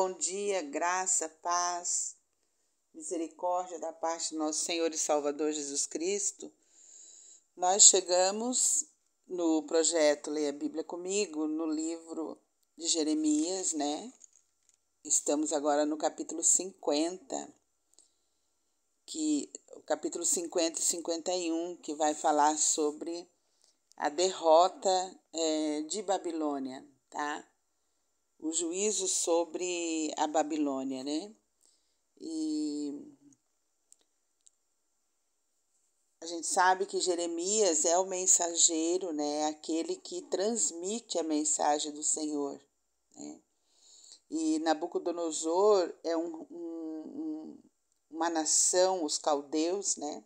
Bom dia, graça, paz, misericórdia da parte do nosso Senhor e Salvador Jesus Cristo. Nós chegamos no projeto Leia a Bíblia Comigo, no livro de Jeremias, né? Estamos agora no capítulo 50, o capítulo 50 e 51, que vai falar sobre a derrota de Babilônia, tá? O juízo sobre a Babilônia, né? E a gente sabe que Jeremias é o mensageiro, né? Aquele que transmite a mensagem do Senhor, né? E Nabucodonosor é uma nação, os caldeus, né?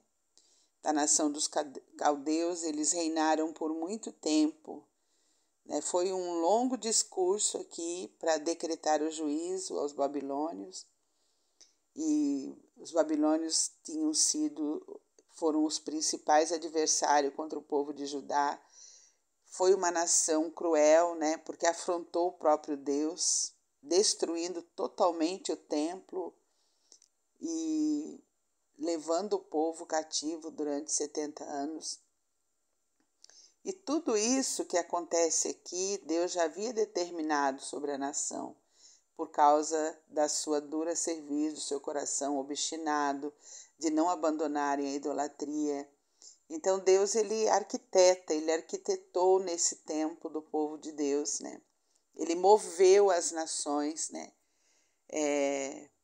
Da nação dos caldeus, eles reinaram por muito tempo. Foi um longo discurso aqui para decretar o juízo aos babilônios, e os babilônios foram os principais adversários contra o povo de Judá. Foi uma nação cruel, né, porque afrontou o próprio Deus, destruindo totalmente o templo e levando o povo cativo durante 70 anos. E tudo isso que acontece aqui, Deus já havia determinado sobre a nação, por causa da sua dura cerviz, do seu coração obstinado, de não abandonarem a idolatria. Então Deus, ele arquitetou nesse tempo do povo de Deus, né? Ele moveu as nações, né?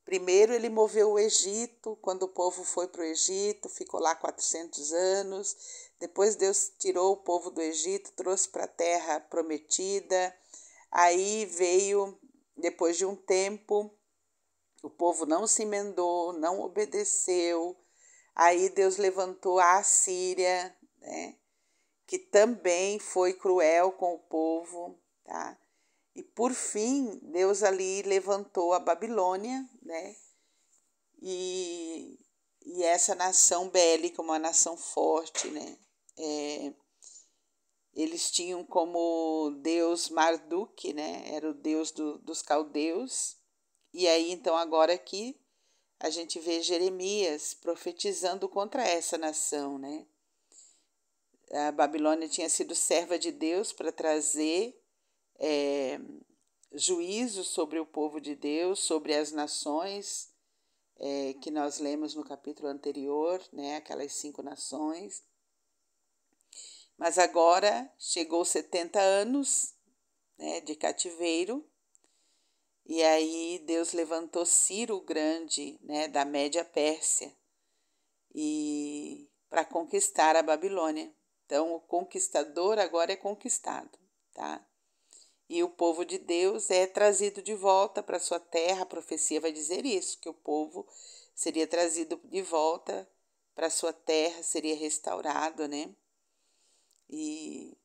Primeiro ele moveu o Egito, quando o povo foi para o Egito, ficou lá 400 anos. Depois Deus tirou o povo do Egito, trouxe para a terra prometida. Aí veio, depois de um tempo, o povo não se emendou, não obedeceu. Aí Deus levantou a Assíria, né, que também foi cruel com o povo, tá? E por fim, Deus ali levantou a Babilônia, né? E essa nação bélica, uma nação forte, né? Eles tinham como deus Marduk, né? Era o deus dos caldeus. E aí, então, agora aqui, a gente vê Jeremias profetizando contra essa nação, né? A Babilônia tinha sido serva de Deus para trazer juízo sobre o povo de Deus, sobre as nações, que nós lemos no capítulo anterior, né? Aquelas 5 nações. Mas agora chegou 70 anos, né, de cativeiro, e aí Deus levantou Ciro o Grande, né, da Média Pérsia, e para conquistar a Babilônia. Então, o conquistador agora é conquistado, tá? E o povo de Deus é trazido de volta para sua terra. A profecia vai dizer isso, que o povo seria trazido de volta para sua terra, seria restaurado, né? E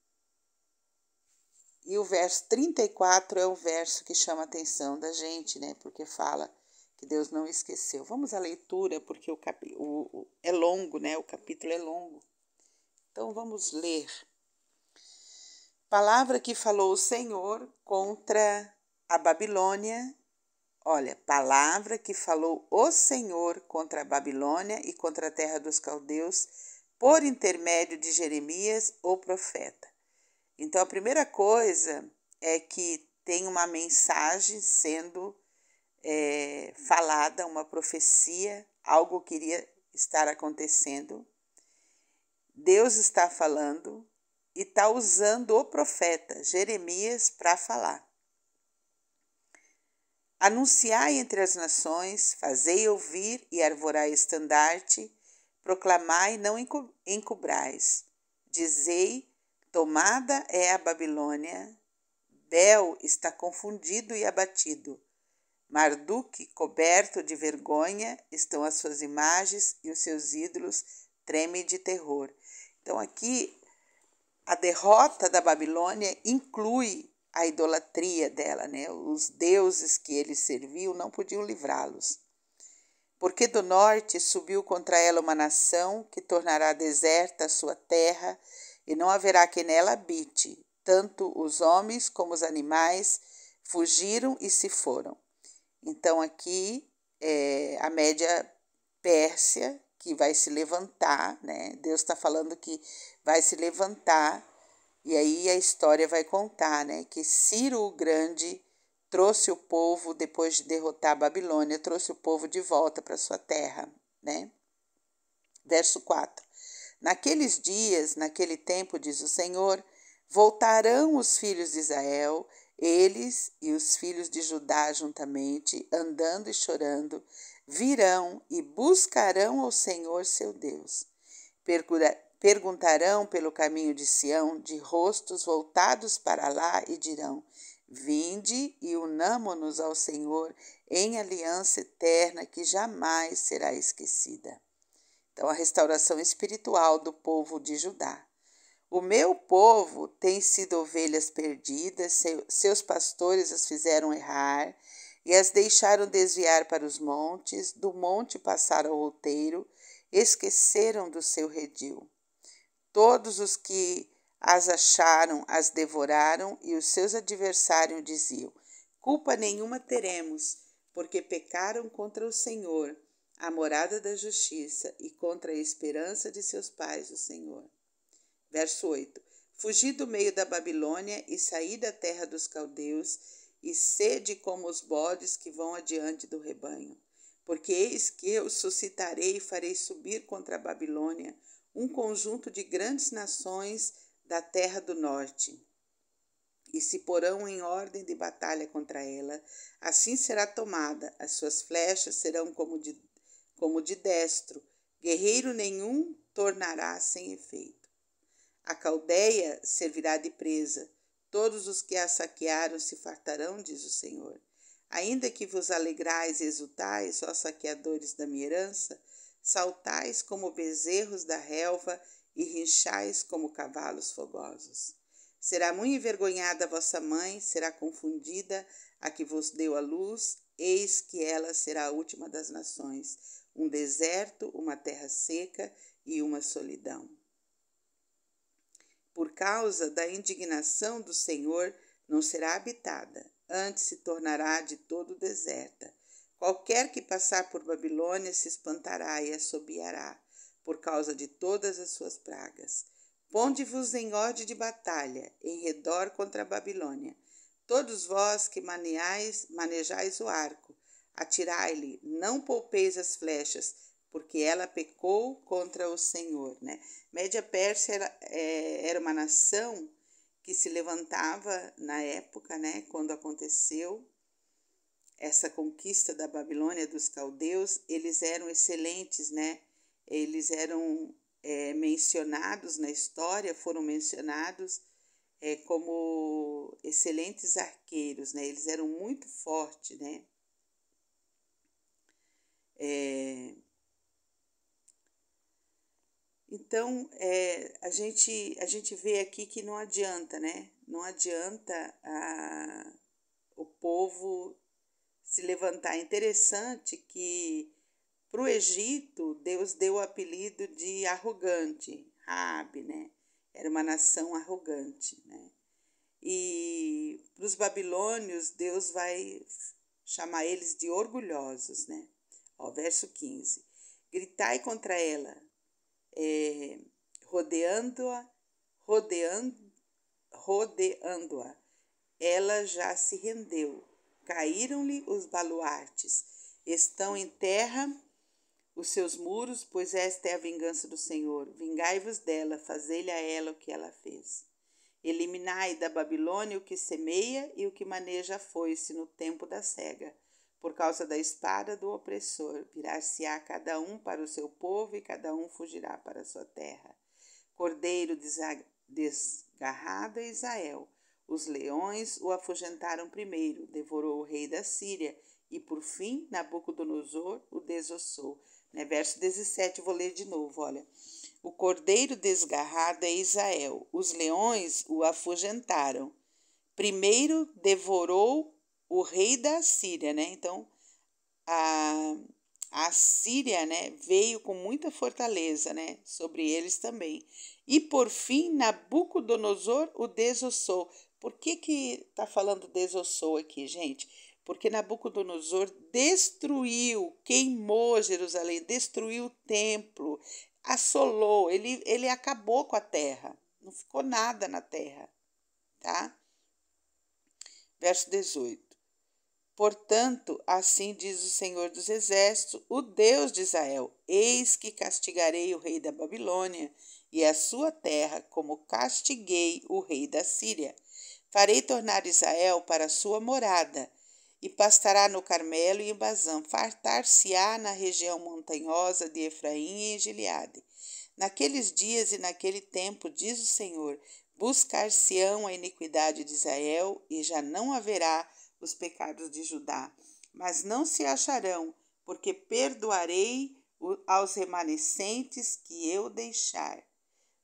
o verso 34 é o verso que chama a atenção da gente, né? Porque fala que Deus não esqueceu. Vamos à leitura, porque é longo, né? O capítulo é longo. Então, vamos ler. Palavra que falou o Senhor contra a Babilônia. Olha, palavra que falou o Senhor contra a Babilônia e contra a terra dos caldeus, por intermédio de Jeremias, o profeta. Então, a primeira coisa é que tem uma mensagem sendo falada, uma profecia, algo que iria estar acontecendo. Deus está falando e está usando o profeta Jeremias para falar. Anunciai entre as nações, fazei ouvir e arvorai estandarte, proclamai, não encobrais. Dizei, tomada é a Babilônia, Bel está confundido e abatido. Marduk, coberto de vergonha, estão as suas imagens e os seus ídolos tremem de terror. Então aqui a derrota da Babilônia inclui a idolatria dela, né? Os deuses que eles serviam não podiam livrá-los. Porque do norte subiu contra ela uma nação que tornará deserta a sua terra e não haverá quem nela habite. Tanto os homens como os animais fugiram e se foram. Então aqui é a Média Pérsia que vai se levantar, né? Deus está falando que vai se levantar, e aí a história vai contar, né? Que Ciro o Grande trouxe o povo, depois de derrotar a Babilônia, trouxe o povo de volta para sua terra, né? Verso 4. Naqueles dias, naquele tempo, diz o Senhor, voltarão os filhos de Israel, eles e os filhos de Judá juntamente, andando e chorando, virão e buscarão ao Senhor seu Deus. Perguntarão pelo caminho de Sião, de rostos voltados para lá, e dirão: Vinde e unamo-nos ao Senhor em aliança eterna que jamais será esquecida. Então, a restauração espiritual do povo de Judá. O meu povo tem sido ovelhas perdidas, seus pastores as fizeram errar e as deixaram desviar para os montes, do monte passaram ao outeiro, esqueceram do seu redil. Todos os que as acharam as devoraram, e os seus adversários diziam: culpa nenhuma teremos, porque pecaram contra o Senhor, a morada da justiça, e contra a esperança de seus pais, o Senhor. Verso 8. Fugi do meio da Babilônia e saí da terra dos caldeus, e sede como os bodes que vão adiante do rebanho. Porque eis que eu suscitarei e farei subir contra a Babilônia um conjunto de grandes nações da terra do norte, e se porão em ordem de batalha contra ela. Assim será tomada, as suas flechas serão como de destro, guerreiro nenhum tornará sem efeito. A Caldeia servirá de presa, todos os que a saquearam se fartarão, diz o Senhor. Ainda que vos alegrais e exultais, ó saqueadores da minha herança, saltais como bezerros da relva e rinchais como cavalos fogosos. Será muito envergonhada a vossa mãe, será confundida a que vos deu a luz, eis que ela será a última das nações, um deserto, uma terra seca e uma solidão. Por causa da indignação do Senhor, não será habitada, antes se tornará de todo deserta. Qualquer que passar por Babilônia se espantará e assobiará, por causa de todas as suas pragas. Ponde-vos em ordem de batalha, em redor contra a Babilônia. Todos vós que manejais o arco, atirai-lhe, não poupeis as flechas, porque ela pecou contra o Senhor, né? Média Pérsia era uma nação que se levantava na época, né, quando aconteceu essa conquista da Babilônia dos caldeus. Eles eram excelentes, né? Eles eram mencionados na história, foram mencionados como excelentes arqueiros, né? Eles eram muito fortes, né? Então, a gente vê aqui que não adianta, né? Não adianta o povo se levantar. É interessante que para o Egito, Deus deu o apelido de arrogante, Raabe, né? Era uma nação arrogante, né? E para os babilônios, Deus vai chamar eles de orgulhosos, né? Ó, verso 15. Gritai contra ela, rodeando-a, ela já se rendeu. Caíram-lhe os baluartes, estão em terra os seus muros, pois esta é a vingança do Senhor. Vingai-vos dela, fazei-lhe a ela o que ela fez. Eliminai da Babilônia o que semeia e o que maneja a foice no tempo da cega. Por causa da espada do opressor, virar-se-á cada um para o seu povo e cada um fugirá para a sua terra. Cordeiro desgarrado é Israel. Os leões o afugentaram primeiro, devorou o rei da Síria, e por fim Nabucodonosor o desossou. Verso 17, vou ler de novo, olha. O cordeiro desgarrado é Israel, os leões o afugentaram. Primeiro devorou o rei da Síria, né? Então, a Síria, né, veio com muita fortaleza, né, sobre eles também. E por fim, Nabucodonosor o desossou. Por que está falando desossou aqui, gente? porque Nabucodonosor destruiu, queimou Jerusalém, destruiu o templo, assolou, ele acabou com a terra, não ficou nada na terra, tá? Verso 18. Portanto, assim diz o Senhor dos Exércitos, o Deus de Israel: eis que castigarei o rei da Babilônia e a sua terra, como castiguei o rei da Síria. Farei tornar Israel para sua morada, e pastará no Carmelo e em Bazã, fartar-se-á na região montanhosa de Efraim e em Gileade. Naqueles dias e naquele tempo, diz o Senhor, buscar-se-ão a iniquidade de Israel, e já não haverá os pecados de Judá, mas não se acharão, porque perdoarei aos remanescentes que eu deixar.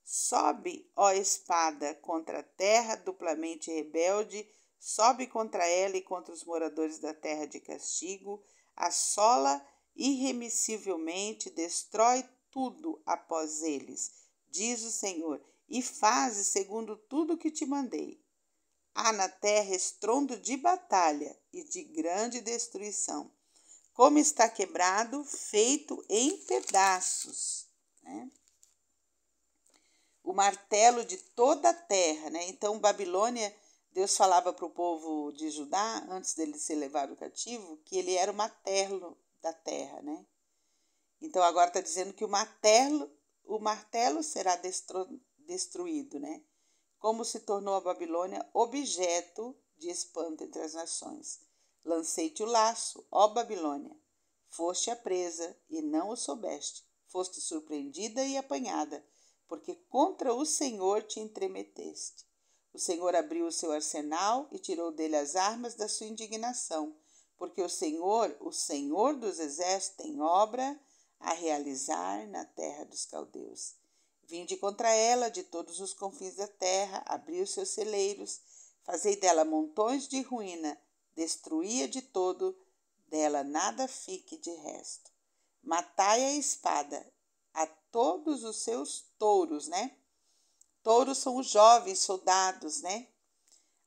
Sobe, ó espada, contra a terra duplamente rebelde, sobe contra ela e contra os moradores da terra de castigo, assola irremissivelmente, destrói tudo após eles, diz o Senhor, e faze segundo tudo que te mandei. Há na terra estrondo de batalha e de grande destruição, como está quebrado, feito em pedaços, né? O martelo de toda a terra, né? Então, Babilônia, Deus falava para o povo de Judá, antes dele ser levado cativo, que ele era o martelo da terra, né? Então, agora está dizendo que o martelo será destruído, né? Como se tornou a Babilônia objeto de espanto entre as nações. Lancei-te o laço, ó Babilônia. Foste a presa e não o soubeste. Foste surpreendida e apanhada, porque contra o Senhor te entremeteste. O Senhor abriu o seu arsenal e tirou dele as armas da sua indignação, porque o Senhor dos exércitos, tem obra a realizar na terra dos caldeus. Vinde contra ela de todos os confins da terra, abri os seus celeiros, fazei dela montões de ruína, destruía de todo, dela nada fique de resto. Matai a espada a todos os seus touros, né? Touros são os jovens soldados, né?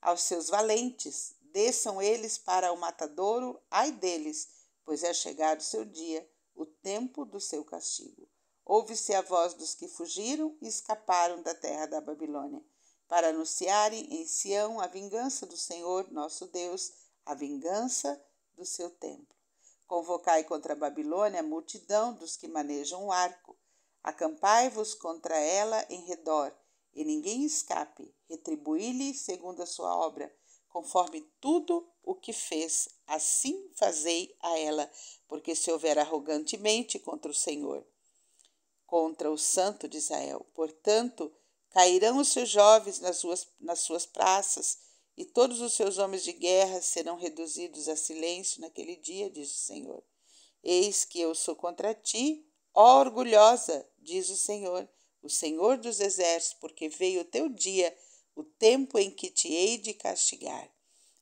Aos seus valentes, desçam eles para o matadouro, ai deles, pois é chegado o seu dia, o tempo do seu castigo. Ouve-se a voz dos que fugiram e escaparam da terra da Babilônia, para anunciarem em Sião a vingança do Senhor, nosso Deus, a vingança do seu templo. Convocai contra a Babilônia a multidão dos que manejam o arco. Acampai-vos contra ela em redor, e ninguém escape. Retribuí-lhe segundo a sua obra, conforme tudo o que fez, assim fazei a ela, porque se houver arrogantemente contra o Senhor, contra o Santo de Israel. Portanto, cairão os seus jovens nas suas praças, e todos os seus homens de guerra serão reduzidos a silêncio naquele dia, diz o Senhor. Eis que eu sou contra ti, ó orgulhosa, diz o Senhor dos exércitos, porque veio o teu dia, o tempo em que te hei de castigar.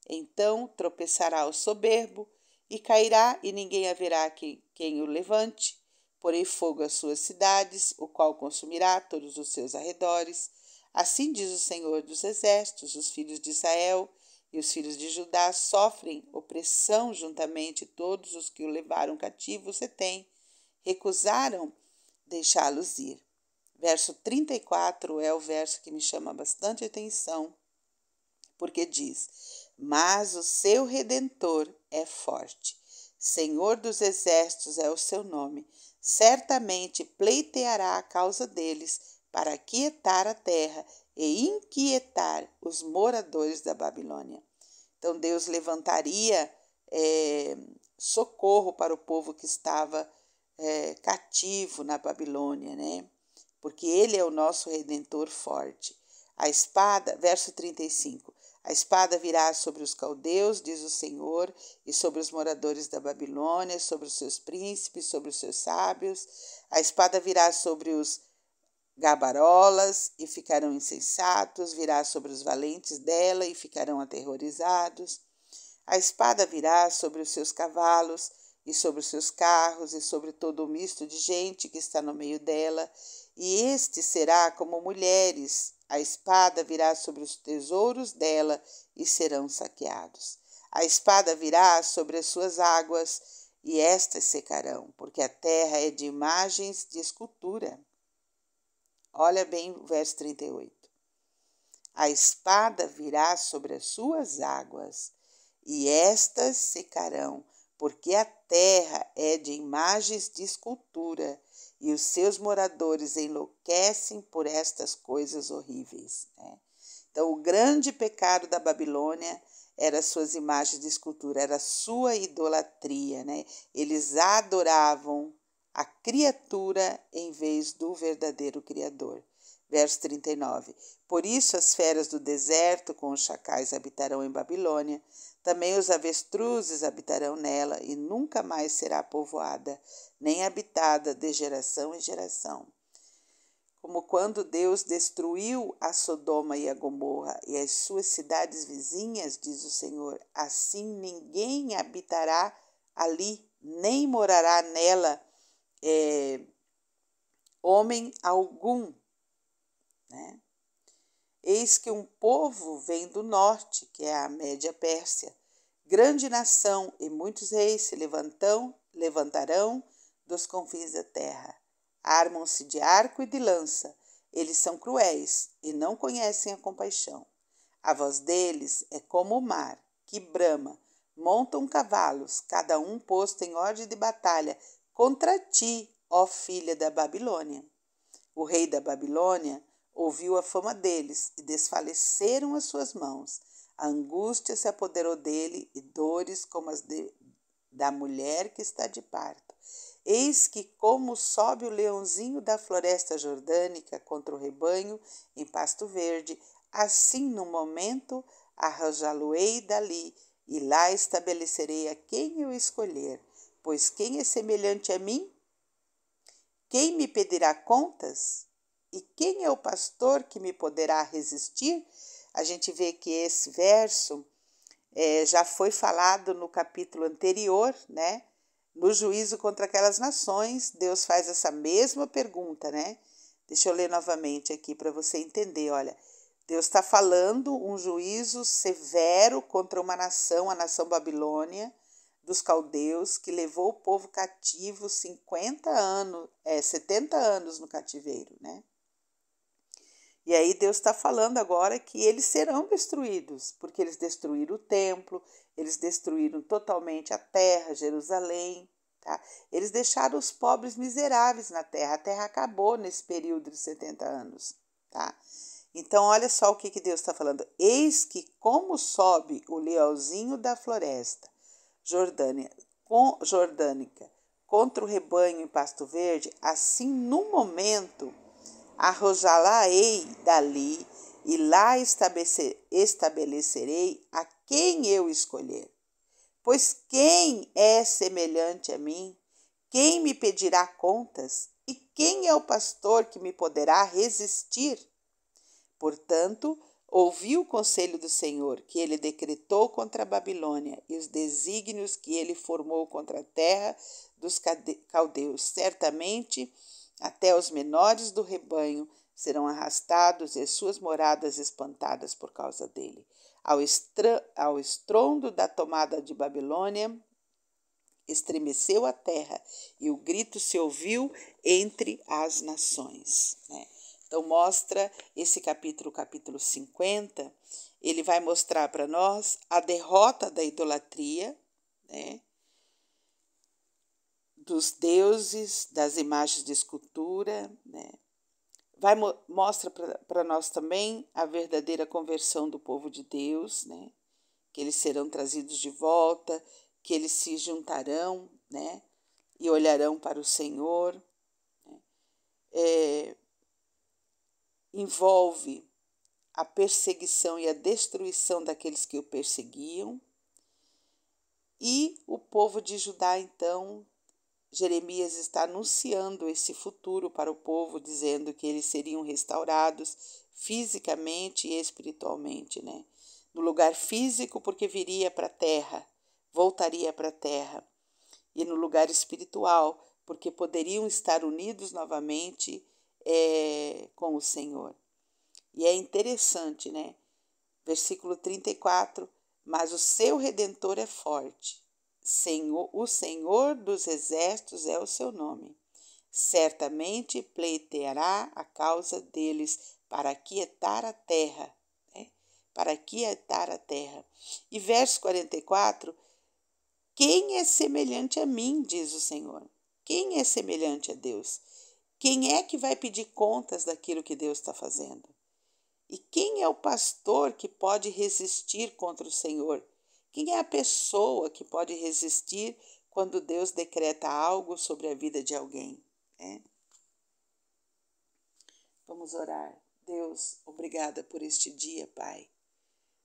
Então tropeçará o soberbo, e cairá, e ninguém haverá quem o levante. Porei fogo às suas cidades, o qual consumirá todos os seus arredores. Assim diz o Senhor dos exércitos: os filhos de Israel e os filhos de Judá sofrem opressão juntamente todos os que o levaram cativo você tem. Recusaram deixá-los ir. Verso 34 é o verso que me chama bastante atenção, porque diz: mas o seu Redentor é forte. Senhor dos exércitos é o seu nome. Certamente pleiteará a causa deles, para aquietar a terra e inquietar os moradores da Babilônia. Então Deus levantaria socorro para o povo que estava cativo na Babilônia, né? Porque ele é o nosso Redentor forte. A espada, verso 35, a espada virá sobre os caldeus, diz o Senhor, e sobre os moradores da Babilônia, sobre os seus príncipes, sobre os seus sábios. A espada virá sobre os gabarolas e ficarão insensatos, virá sobre os valentes dela e ficarão aterrorizados. A espada virá sobre os seus cavalos e sobre os seus carros e sobre todo o misto de gente que está no meio dela, e este será como mulheres. A espada virá sobre os tesouros dela e serão saqueados. A espada virá sobre as suas águas, e estas secarão, porque a terra é de imagens de escultura. Olha bem o verso 38. A espada virá sobre as suas águas, e estas secarão, porque a terra é de imagens de escultura, e os seus moradores enlouquecem por estas coisas horríveis. Então, o grande pecado da Babilônia era suas imagens de escultura, era sua idolatria. Eles adoravam a criatura em vez do verdadeiro Criador. Verso 39. Por isso as feras do deserto com os chacais habitarão em Babilônia, também os avestruzes habitarão nela, e nunca mais será povoada, nem habitada de geração em geração. Como quando Deus destruiu a Sodoma e a Gomorra e as suas cidades vizinhas, diz o Senhor, assim ninguém habitará ali, nem morará nela homem algum. Eis que um povo vem do norte, que é a Média Pérsia, grande nação, e muitos reis se levantarão dos confins da terra. Armam-se de arco e de lança. Eles são cruéis e não conhecem a compaixão. A voz deles é como o mar, que brama. Montam cavalos, cada um posto em ordem de batalha, contra ti, ó filha da Babilônia. O rei da Babilônia ouviu a fama deles e desfaleceram as suas mãos. A angústia se apoderou dele e dores como as da mulher que está de parto. Eis que, como sobe o leãozinho da floresta jordânica contra o rebanho em pasto verde, assim no momento arrojá-lo-ei dali, e lá estabelecerei a quem eu escolher. Pois quem é semelhante a mim? Quem me pedirá contas? E quem é o pastor que me poderá resistir? A gente vê que esse verso já foi falado no capítulo anterior, no juízo contra aquelas nações. Deus faz essa mesma pergunta, Deixa eu ler novamente aqui para você entender. Olha, Deus está falando um juízo severo contra uma nação, a nação Babilônia, dos caldeus, que levou o povo cativo 70 anos no cativeiro, E aí Deus está falando agora que eles serão destruídos, porque eles destruíram o templo, eles destruíram totalmente a terra, Jerusalém, Eles deixaram os pobres miseráveis na terra, a terra acabou nesse período de 70 anos, Então, olha só o que Deus está falando. Eis que como sobe o leãozinho da floresta jordânica contra o rebanho em pasto verde, assim no momento arrojá-la-ei dali, e lá estabelecerei a quem eu escolher. Pois quem é semelhante a mim? Quem me pedirá contas? E quem é o pastor que me poderá resistir? Portanto, ouvi o conselho do Senhor, que ele decretou contra a Babilônia, e os desígnios que ele formou contra a terra dos caldeus. Certamente, até os menores do rebanho serão arrastados e as suas moradas espantadas por causa dele. Ao estrondo da tomada de Babilônia, estremeceu a terra e o grito se ouviu entre as nações. Então, mostra esse capítulo 50, ele vai mostrar para nós a derrota da idolatria, dos deuses, das imagens de escultura, mostra para nós também a verdadeira conversão do povo de Deus, que eles serão trazidos de volta, que eles se juntarão, e olharão para o Senhor. Envolve a perseguição e a destruição daqueles que o perseguiam. E o povo de Judá, então, Jeremias está anunciando esse futuro para o povo, dizendo que eles seriam restaurados fisicamente e espiritualmente, No lugar físico, porque viria para a terra, voltaria para a terra. E no lugar espiritual, porque poderiam estar unidos novamente com o Senhor. E é interessante, Versículo 34, mas o seu Redentor é forte. O Senhor dos Exércitos é o seu nome. Certamente pleiteará a causa deles para aquietar a terra. Né? Para aquietar a terra. E verso 44, quem é semelhante a mim, diz o Senhor? Quem é semelhante a Deus? Quem é que vai pedir contas daquilo que Deus está fazendo? E quem é o pastor que pode resistir contra o Senhor? Quem é a pessoa que pode resistir quando Deus decreta algo sobre a vida de alguém? Vamos orar. Deus, obrigada por este dia, Pai.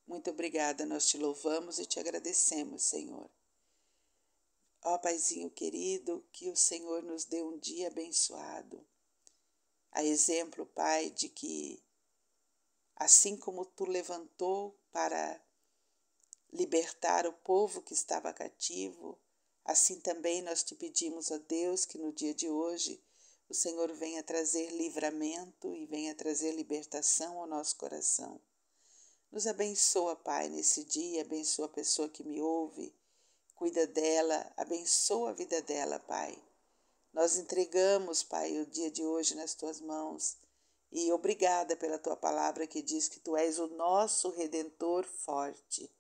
Muito obrigada, nós te louvamos e te agradecemos, Senhor. Ó Paizinho querido, que o Senhor nos dê um dia abençoado. A exemplo, Pai, de que assim como Tu levantou para libertar o povo que estava cativo, assim também nós te pedimos, ó Deus, que no dia de hoje o Senhor venha trazer livramento e venha trazer libertação ao nosso coração. Nos abençoa, Pai, nesse dia, abençoa a pessoa que me ouve, cuida dela, abençoa a vida dela, Pai. Nós entregamos, Pai, o dia de hoje nas Tuas mãos e obrigada pela Tua palavra que diz que Tu és o nosso Redentor forte.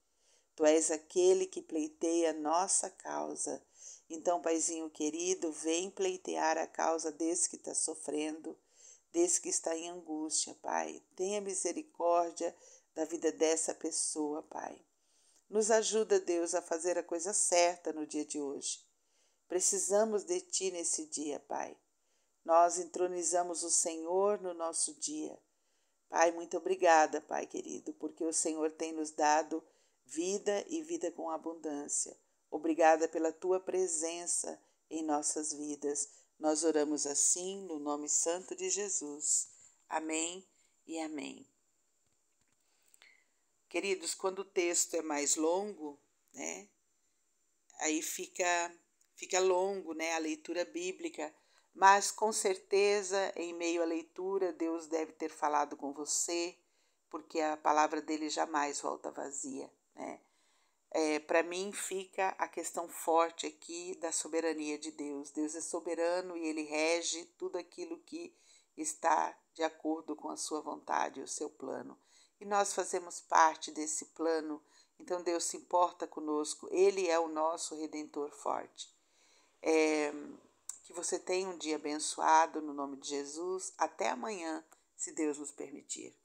Tu és aquele que pleiteia a nossa causa. Então, Paizinho querido, vem pleitear a causa desse que está sofrendo, desse que está em angústia, Pai. Tenha misericórdia da vida dessa pessoa, Pai. Nos ajuda, Deus, a fazer a coisa certa no dia de hoje. Precisamos de Ti nesse dia, Pai. Nós entronizamos o Senhor no nosso dia. Pai, muito obrigada, Pai querido, porque o Senhor tem nos dado vida e vida com abundância. Obrigada pela Tua presença em nossas vidas. Nós oramos assim no nome santo de Jesus. Amém e amém. Queridos, quando o texto é mais longo, né, aí fica longo, né, a leitura bíblica, mas com certeza em meio à leitura Deus deve ter falado com você, porque a palavra dele jamais volta vazia, né? Para mim fica a questão forte aqui da soberania de Deus. Deus é soberano e ele rege tudo aquilo que está de acordo com a sua vontade, o seu plano. E nós fazemos parte desse plano, então Deus se importa conosco, ele é o nosso Redentor forte. Que você tenha um dia abençoado no nome de Jesus. Até amanhã, se Deus nos permitir.